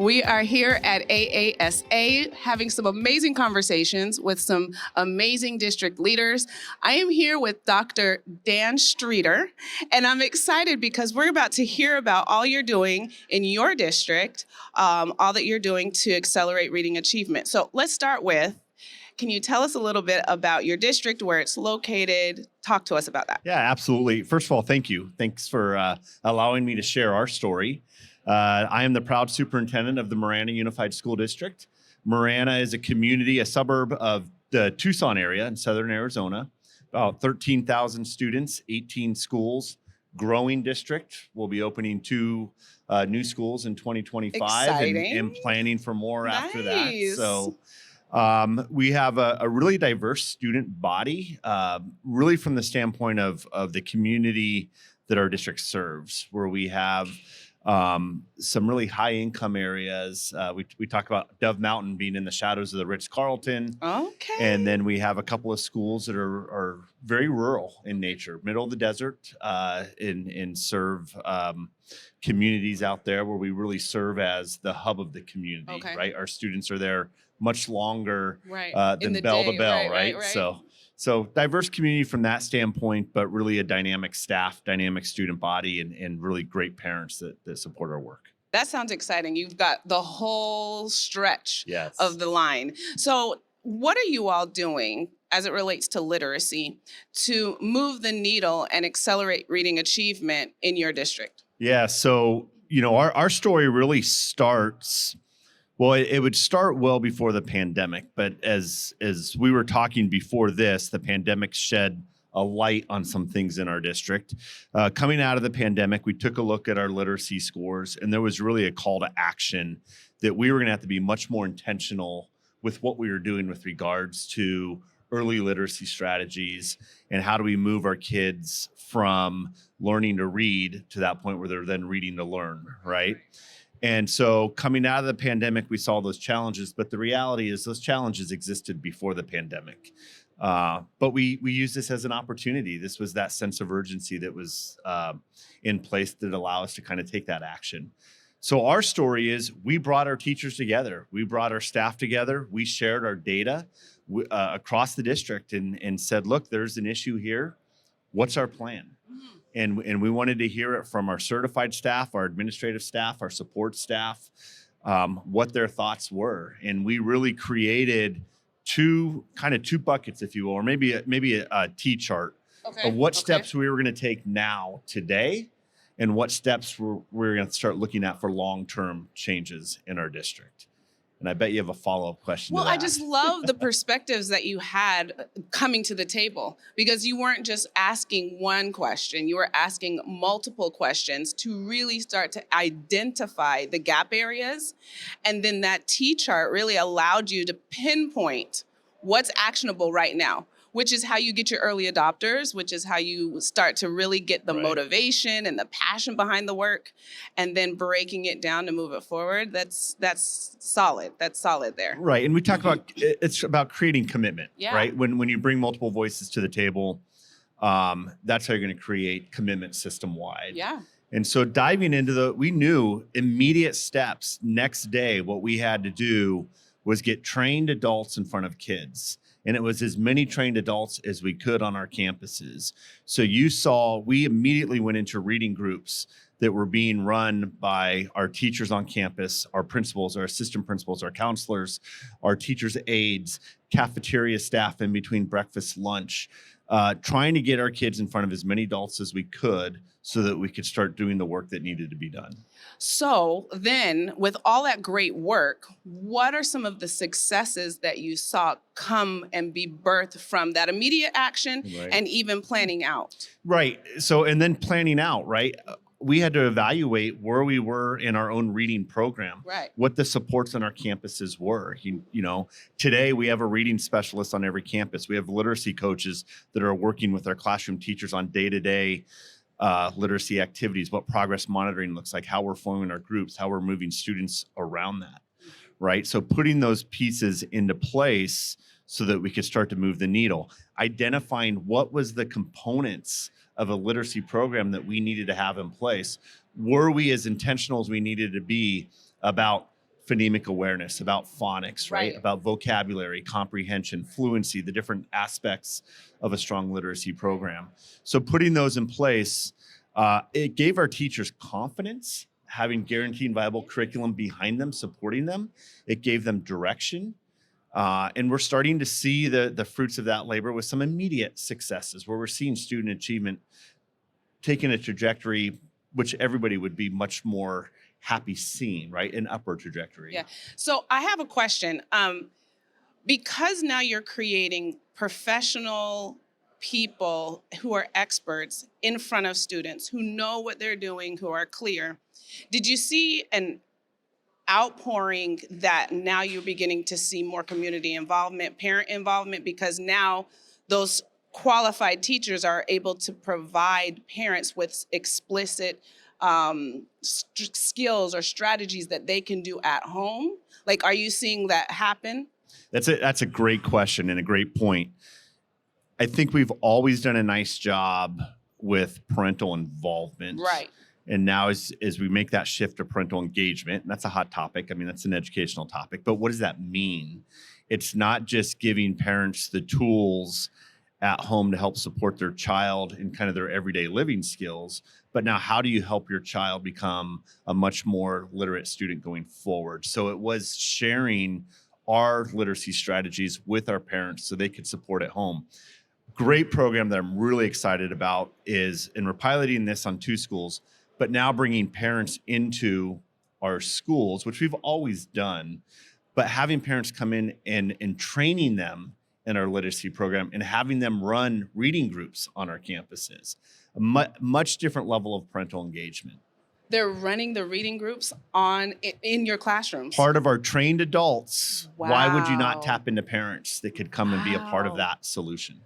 We are here at AASA having some amazing conversations with some amazing district leaders. I am here with Dr. Dan Streeter, and I'm excited because we're about to hear about all you're doing in your district, all that you're doing to accelerate reading achievement. So let's start with, can you tell us a little bit about your district, where it's located? Talk to us about that. Yeah, absolutely. First of all, thank you. Thanks for allowing me to share our story. I am the proud superintendent of the Marana Unified School District. Marana is a community, a suburb of the Tucson area in southern Arizona. About 13,000 students, 18 schools, growing district. We'll be opening 2 new schools in 2025 and planning for more after that. So we have a really diverse student body, really from the standpoint of the community that our district serves, where we have some really high income areas. We talk about Dove Mountain being in the shadows of the Ritz-Carlton. Okay. And then we have a couple of schools that are very rural in nature, middle of the desert, and serve communities out there where we really serve as the hub of the community, right? Our students are there much longer than bell to bell, right? So diverse community from that standpoint, but really a dynamic staff, dynamic student body, and really great parents that support our work. That sounds exciting. You've got the whole stretch of the line. So what are you all doing as it relates to literacy to move the needle and accelerate reading achievement in your district? Yeah, so our story really starts. Well, it would start well before the pandemic, but as we were talking before this, the pandemic shed a light on some things in our district. Coming out of the pandemic, we took a look at our literacy scores, and there was really a call to action that we were going to have to be much more intentional with what we were doing with regards to early literacy strategies and how do we move our kids from learning to read to that point where they're then reading to learn, right? And so coming out of the pandemic, we saw those challenges, but the reality is those challenges existed before the pandemic. But we use this as an opportunity. This was that sense of urgency that was in place that allowed us to kind of take that action. So our story is we brought our teachers together. We brought our staff together. We shared our data across the district and said, look, there's an issue here. What's our plan? And we wanted to hear it from our certified staff, our administrative staff, our support staff, what their thoughts were. And we really created two buckets, if you will, or maybe a T chart of what steps we were going to take now, today, and what steps we're going to start looking at for long-term changes in our district. And I bet you have a follow-up question. Well, I just love the perspectives that you had coming to the table, because you weren't just asking one question, you were asking multiple questions to really start to identify the gap areas. And then that T-chart really allowed you to pinpoint what's actionable right now, which is how you get your early adopters, which is how you start to really get the motivation and the passion behind the work, and then breaking it down to move it forward. That's solid. That's solid there. Right. And we talk about, it's about creating commitment, right? When you bring multiple voices to the table, that's how you're going to create commitment system-wide. Yeah. And so diving into we knew immediate steps next day, what we had to do was get trained adults in front of kids. And it was as many trained adults as we could on our campuses. So you saw, we immediately went into reading groups that were being run by our teachers on campus, our principals, our assistant principals, our counselors, our teachers' aides, cafeteria staff in between breakfast, lunch, trying to get our kids in front of as many adults as we could so that we could start doing the work that needed to be done. So then, with all that great work, what are some of the successes that you saw come and be birthed from that immediate action and even planning out? Right. So, and then planning out, right? We had to evaluate where we were in our own reading program, what the supports on our campuses were. Today we have a reading specialist on every campus. We have literacy coaches that are working with our classroom teachers on day-to-day literacy activities, what progress monitoring looks like, how we're forming our groups, how we're moving students around that, right? So putting those pieces into place so that we could start to move the needle, identifying what was the components of a literacy program that we needed to have in place. Were we as intentional as we needed to be about phonemic awareness, about phonics, right? Right. About vocabulary, comprehension, fluency, the different aspects of a strong literacy program. So putting those in place, it gave our teachers confidence, having guaranteed and viable curriculum behind them, supporting them. It gave them direction. And we're starting to see the fruits of that labor with some immediate successes where we're seeing student achievement taking a trajectory which everybody would be much more happy seeing, right? An upward trajectory. Yeah. So I have a question. Because now you're creating professional people who are experts in front of students who know what they're doing, who are clear. Did you see an outpouring that now you're beginning to see more community involvement, parent involvement, because now those qualified teachers are able to provide parents with explicit skills or strategies that they can do at home? Like, are you seeing that happen? That's a great question and a great point. I think we've always done a nice job with parental involvement. Right. And now as we make that shift to parental engagement, and that's a hot topic. I mean, that's an educational topic. But what does that mean? It's not just giving parents the tools at home to help support their child in kind of their everyday living skills, but now how do you help your child become a much more literate student going forward? So it was sharing our literacy strategies with our parents so they could support at home. Great program that I'm really excited about is, and we're piloting this on 2 schools, but now bringing parents into our schools, which we've always done, but having parents come in and training them in our literacy program and having them run reading groups on our campuses. A much different level of parental engagement. They're running the reading groups in your classrooms. Part of our trained adults. Wow. Why would you not tap into parents that could come and be a part of Wow. that solution?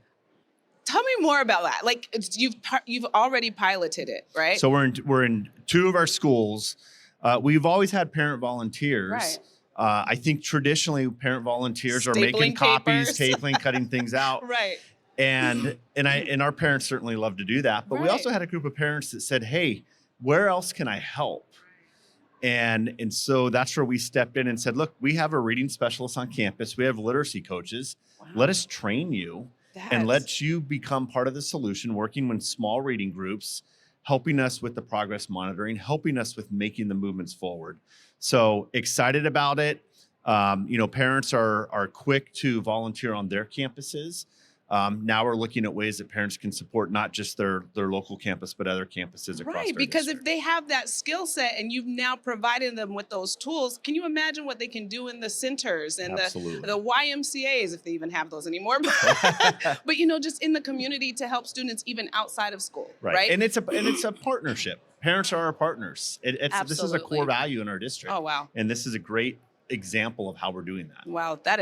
Tell me more about that. Like, you've already piloted it, right? So we're in 2 of our schools. We've always had parent volunteers. Right. I think traditionally parent volunteers are making Stapling copies, papers. stapling, cutting things out. Right. And our parents certainly love to do that. But we Right. also had a group of parents that said, hey, where else can I help? And so that's where we stepped in and said, look, we have a reading specialist on campus. We have literacy coaches. Wow. Let us train you and let you become part of the solution, working with small reading groups, helping us with the progress monitoring, helping us with making the movements forward. So excited about it. Parents are quick to volunteer on their campuses. Now we're looking at ways that parents can support not just their local campus, but other campuses across Right, their because district. if they have that skill set and you've now provided them with those tools, can you imagine what they can do in the centers and Absolutely. the YMCAs, if they even have those anymore? But just in the community to help students even outside of school, right? And it's a partnership. Parents are our partners. This is a core Absolutely. value in our district. Oh, wow. And this is a great example of how we're doing that. Wow, that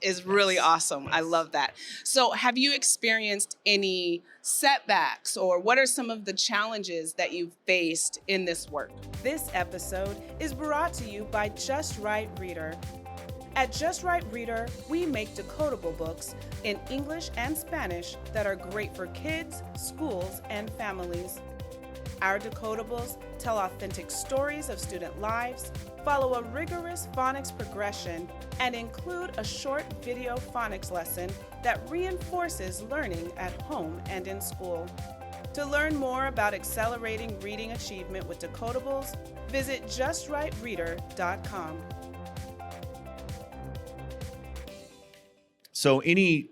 is really awesome. I love that. So have you experienced any setbacks, or what are some of the challenges that you've faced in this work? This episode is brought to you by Just Right Reader. At Just Right Reader, we make decodable books in English and Spanish that are great for kids, schools, and families. Our decodables tell authentic stories of student lives, follow a rigorous phonics progression, and include a short video phonics lesson that reinforces learning at home and in school. To learn more about accelerating reading achievement with decodables, visit justrightreader.com. So any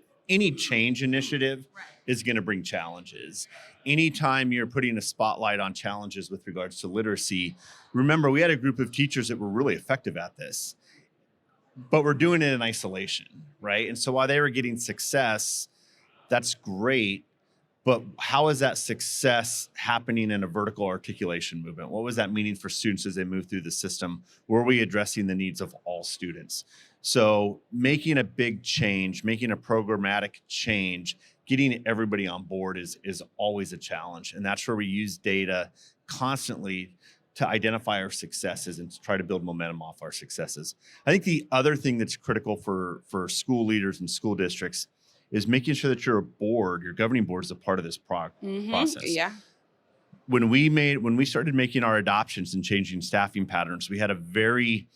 change initiative is going to bring challenges. Anytime you're putting a spotlight on challenges with regards to literacy, remember we had a group of teachers that were really effective at this, but we're doing it in isolation, right? And so while they were getting success, that's great, but how is that success happening in a vertical articulation movement? What was that meaning for students as they move through the system? Were we addressing the needs of all students? So making a big change, making a programmatic change, getting everybody on board is always a challenge. And that's where we use data constantly to identify our successes and to try to build momentum off our successes. I think the other thing that's critical for school leaders and school districts is making sure that your governing board is a part of this process. Yeah. When we started making our adoptions and changing staffing patterns, we had a very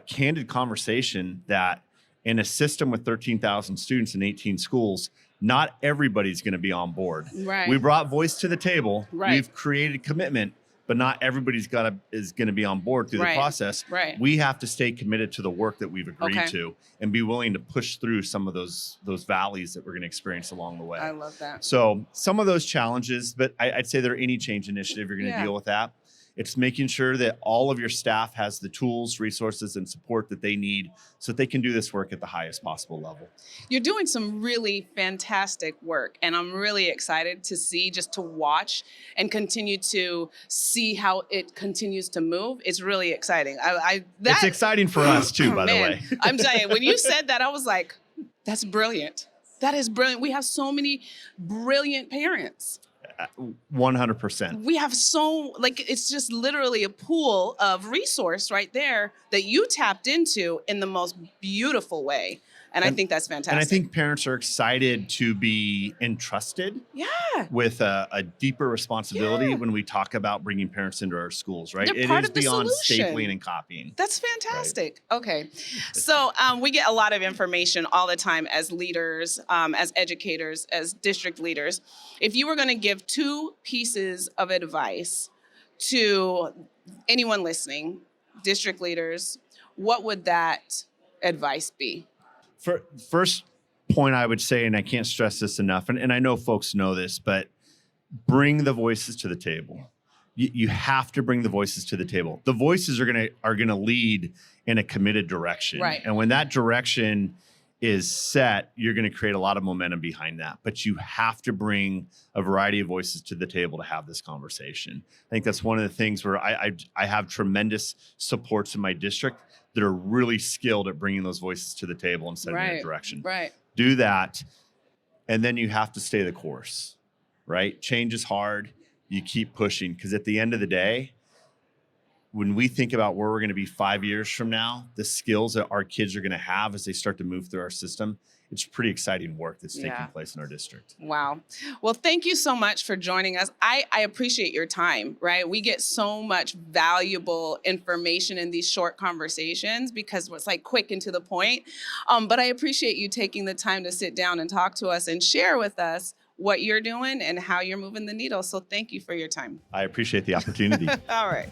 candid conversation that in a system with 13,000 students in 18 schools, not everybody's going to be on board. Right. We brought voice to the table. Right. We've created commitment, but not everybody's is going to be on board through the process. Right. We have to stay committed to the work that we've agreed to and be willing to push through some of those valleys that we're going to experience along the way. I love that. So some of those challenges, but I'd say there any change initiative, you're going to deal with that. It's making sure that all of your staff has the tools, resources, and support that they need so that they can do this work at the highest possible level. You're doing some really fantastic work, and I'm really excited to see, just to watch and continue to see how it continues to move. It's really exciting. It's exciting for us too, by the way. I'm telling you, when you said that, I was like, that's brilliant. That is brilliant. We have so many brilliant parents. 100%. We have it's just literally a pool of resource right there that you tapped into in the most beautiful way. And I think that's fantastic. And I think parents are excited to be entrusted with a deeper responsibility when we talk about bringing parents into our schools, right? They're part is of the beyond solution. stapling and copying. That's fantastic. Right. Okay. So we get a lot of information all the time as leaders, as educators, as district leaders. If you were going to give 2 pieces of advice to anyone listening, district leaders, what would that advice be? First point I would say, and I can't stress this enough, and I know folks know this, but bring the voices to the table. You have to bring the voices to the table. The voices are gonna lead in a committed direction. Right. And when that direction is set, you're gonna create a lot of momentum behind that. But you have to bring a variety of voices to the table to have this conversation. I think that's one of the things where I have tremendous supports in my district that are really skilled at bringing those voices to the table and setting a direction. Right. Do that, and then you have to stay the course, right? Change is hard. You keep pushing, because at the end of the day, when we think about where we're going to be 5 years from now, the skills that our kids are going to have as they start to move through our system, it's pretty exciting work that's taking place in our district. Wow. Well, thank you so much for joining us. I appreciate your time, right? We get so much valuable information in these short conversations because it's like quick and to the point. But I appreciate you taking the time to sit down and talk to us and share with us what you're doing and how you're moving the needle. So thank you for your time. I appreciate the opportunity. All right.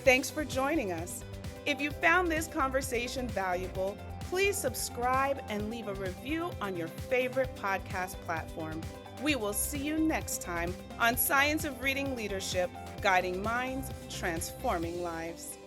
Thanks for joining us. If you found this conversation valuable, please subscribe and leave a review on your favorite podcast platform. We will see you next time on Science of Reading Leadership, guiding minds, transforming lives.